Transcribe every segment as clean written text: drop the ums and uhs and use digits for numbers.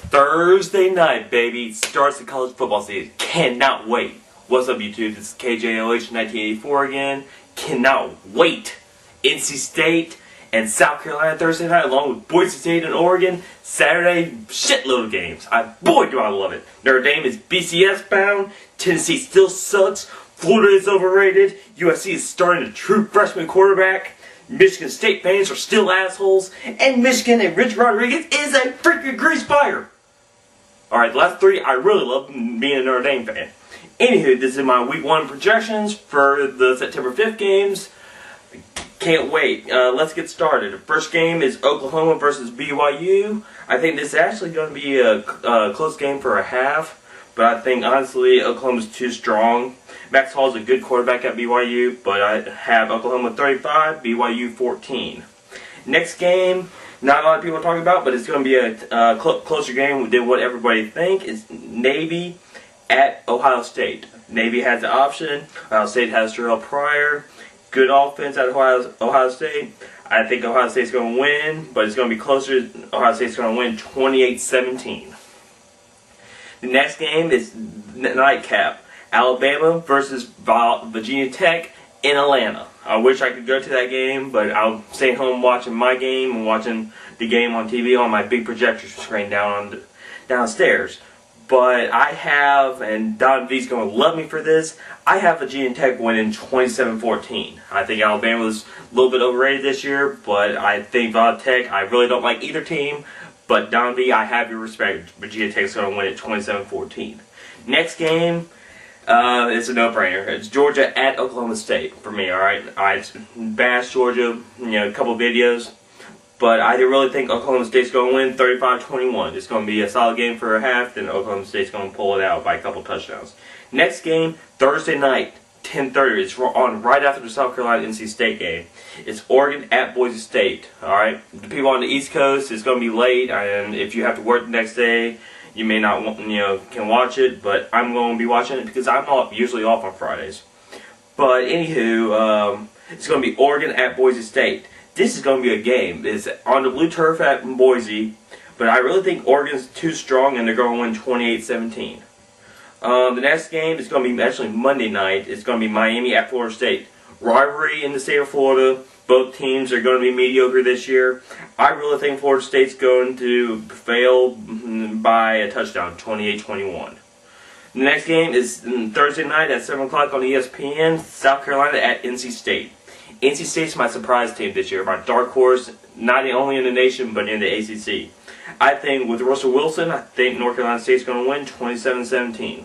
Thursday night, baby, starts the college football season. Cannot wait. What's up, YouTube? This is KJOH 1984 again. Cannot wait. NC State and South Carolina Thursday night, along with Boise State and Oregon. Saturday, shitload of games. Boy, do I love it. Notre Dame is BCS bound. Tennessee still sucks. Florida is overrated. USC is starting a true freshman quarterback. Michigan State fans are still assholes. And Michigan and Rich Rodriguez is a freaking grease fire. Alright, the last three, I really love being a Notre Dame fan. Anywho, this is my week 1 projections for the September 5th games. Can't wait. Let's get started. The first game is Oklahoma versus BYU. I think this is actually going to be a close game for a half. But I think, honestly, Oklahoma's too strong. Max Hall is a good quarterback at BYU, but I have Oklahoma 35, BYU 14. Next game, not a lot of people are talking about, but it's going to be a closer game than what everybody think. It's Navy at Ohio State. Navy has the option. Ohio State has Terrell Pryor. Good offense at Ohio State. I think Ohio State's going to win, but it's going to be closer. Ohio State's going to win 28-17. The next game is nightcap. Alabama versus Virginia Tech in Atlanta. I wish I could go to that game, but I'll stay home watching my game and watching the game on TV on my big projector screen downstairs. But I have, and Don V's going to love me for this, I have Virginia Tech winning 27-14. I think Alabama was a little bit overrated this year, but I think Virginia Tech, I really don't like either team. But Don V, I have your respect. Virginia Tech's going to win it 27-14. Next game, it's a no-brainer. It's Georgia at Oklahoma State for me, alright? I bashed Georgia, a couple videos. But I really think Oklahoma State's going to win 35-21. It's going to be a solid game for a half, then Oklahoma State's going to pull it out by a couple touchdowns. Next game, Thursday night, 10:30. It's on right after the South Carolina NC State game. It's Oregon at Boise State. Alright? The people on the East Coast, it's going to be late, and if you have to work the next day, you may not can watch it, but I'm going to be watching it because I'm usually off on Fridays. But anywho, it's going to be Oregon at Boise State. This is going to be a game. It's on the blue turf at Boise, but I really think Oregon's too strong and they're going to win 28-17. The next game is going to be actually Monday night. It's going to be Miami at Florida State. Rivalry in the state of Florida. Both teams are going to be mediocre this year. I really think Florida State's going to fail by a touchdown, 28-21. The next game is Thursday night at 7 o'clock on ESPN, South Carolina at NC State. NC State's my surprise team this year, my dark horse, not only in the nation, but in the ACC. I think with Russell Wilson, I think North Carolina State's going to win 27-17.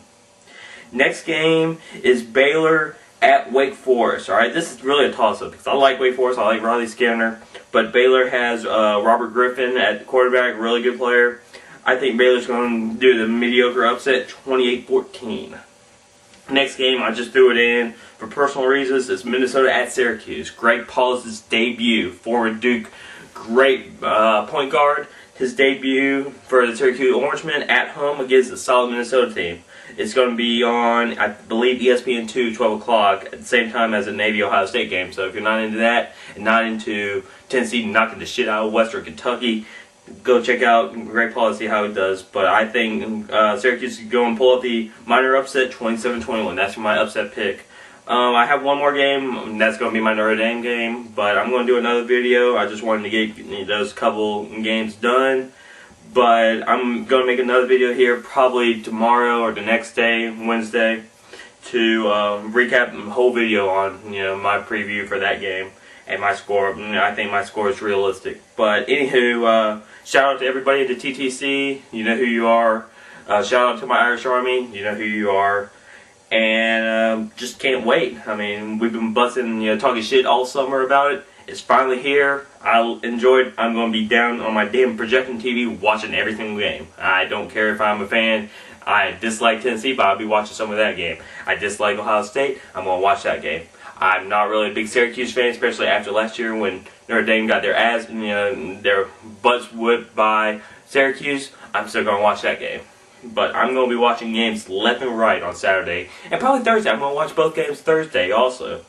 Next game is Baylor at Wake Forest. Alright, this is really a toss-up because I like Wake Forest, I like Riley Skinner, but Baylor has Robert Griffin at the quarterback, really good player. I think Baylor's going to do the mediocre upset, 28-14. Next game, I just threw it in for personal reasons. It's Minnesota at Syracuse. Greg Paulus' debut, former Duke great point guard. His debut for the Syracuse Orangemen at home against a solid Minnesota team. It's going to be on, I believe, ESPN2, 12 o'clock, at the same time as the Navy-Ohio State game. So if you're not into that, and not into Tennessee knocking the shit out of Western Kentucky, go check out Greg Paul and see how he does. But I think Syracuse is going to pull up the minor upset, 27-21. That's my upset pick. I have one more game, and that's going to be my Notre Dame game. But I'm going to do another video. I just wanted to get those couple games done. But I'm going to make another video here probably tomorrow or the next day, Wednesday, to recap the whole video on my preview for that game. And my score, I think my score is realistic. But anywho, shout out to everybody at the TTC. You know who you are. Shout out to my Irish Army. You know who you are. And just can't wait. I mean, we've been busting, talking shit all summer about it. It's finally here. I enjoyed. I'm going to be down on my damn projecting TV watching every single game. I don't care if I'm a fan. I dislike Tennessee, but I'll be watching some of that game. I dislike Ohio State. I'm going to watch that game. I'm not really a big Syracuse fan, especially after last year when Notre Dame got their ass, their butts whipped by Syracuse. I'm still going to watch that game. But I'm going to be watching games left and right on Saturday. And probably Thursday. I'm going to watch both games Thursday also.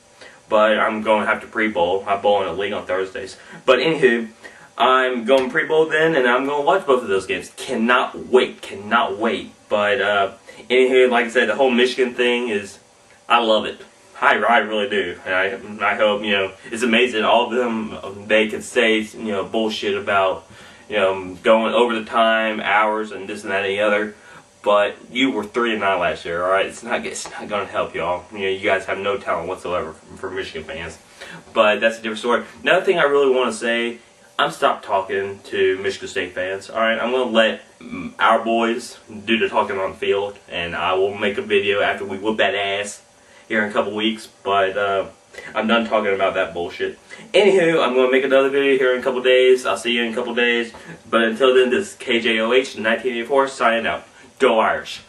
But I'm going to have to pre-bowl. I bowl in a league on Thursdays. But anywho, I'm going pretty bold then, and I'm going to watch both of those games. Cannot wait. But anywho, like I said, the whole Michigan thing is, I love it. I really do. And I hope, it's amazing all of them, they can say, bullshit about, going over the time, hours, and this and that and the other. But you were 3-9 last year, alright? It's not going to help y'all. You guys have no talent whatsoever for Michigan fans. But that's a different story. Another thing I really want to say, I'm stopped talking to Michigan State fans. Alright, I'm going to let our boys do the talking on the field. And I will make a video after we whoop that ass here in a couple weeks. But I'm done talking about that bullshit. Anywho, I'm going to make another video here in a couple days. I'll see you in a couple days. But until then, this is KJOH 1984 signing out. Go Irish.